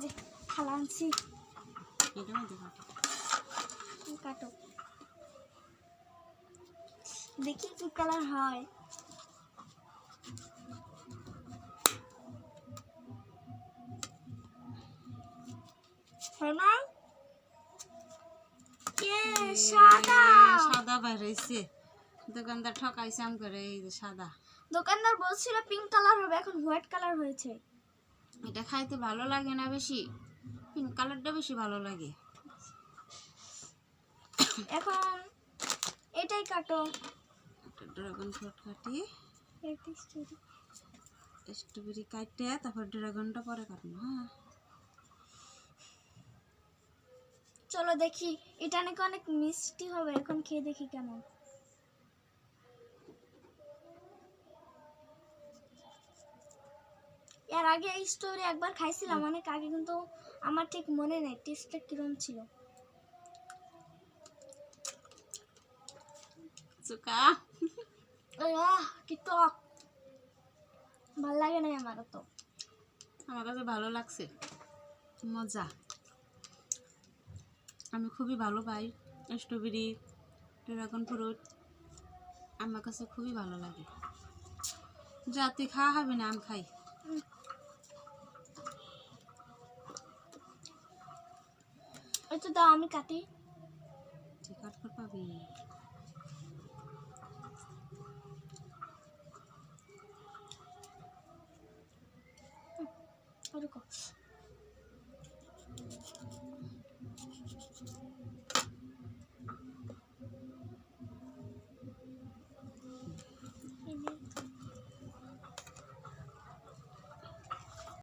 যে থালা আনছি, এটা মধ্যে কাটো দেখি কি কালার হয়। না সাদা সাদা বাইর হয়েছে, দোকানদার ঠকাইছে আম করে। এই যে সাদা, দোকানদার বলছিল পিঙ্ক কালার হবে, এখন হোয়াইট কালার হয়েছে। এটা খাইতে ভালো লাগে না বেশি, পিঙ্ক কালারটা বেশি ভালো লাগে। এখন এটাই কাটো, ড্রাগন ফ্রুট কাটি, স্ট্রবেরি কাটে তারপর ড্রাগনটা পরে কাটবো। হ্যাঁ চলো দেখি, এটা নাকি অনেক মিষ্টি হবে, এখন খেয়ে দেখি কেমন। এর আগে এই স্টোরি একবার খাইছিলাম অনেক আগে, কিন্তু আমার ঠিক মনে নেই টেস্টটা কিরকম ছিল। চুকা কি টক, ভাল লাগে না আমার তো। আমার কাছে ভালো লাগছে, মজা। আমি খুবই ভালো পাই স্ট্রবেরি, ড্রাগন ফ্রুট, আমার কাছে খুবই ভালো লাগে। যা তুই খাওয়া হবে না, আম খাই। একটু দাও আমি কাটি। তুই কাট করে পাবি। ওরকম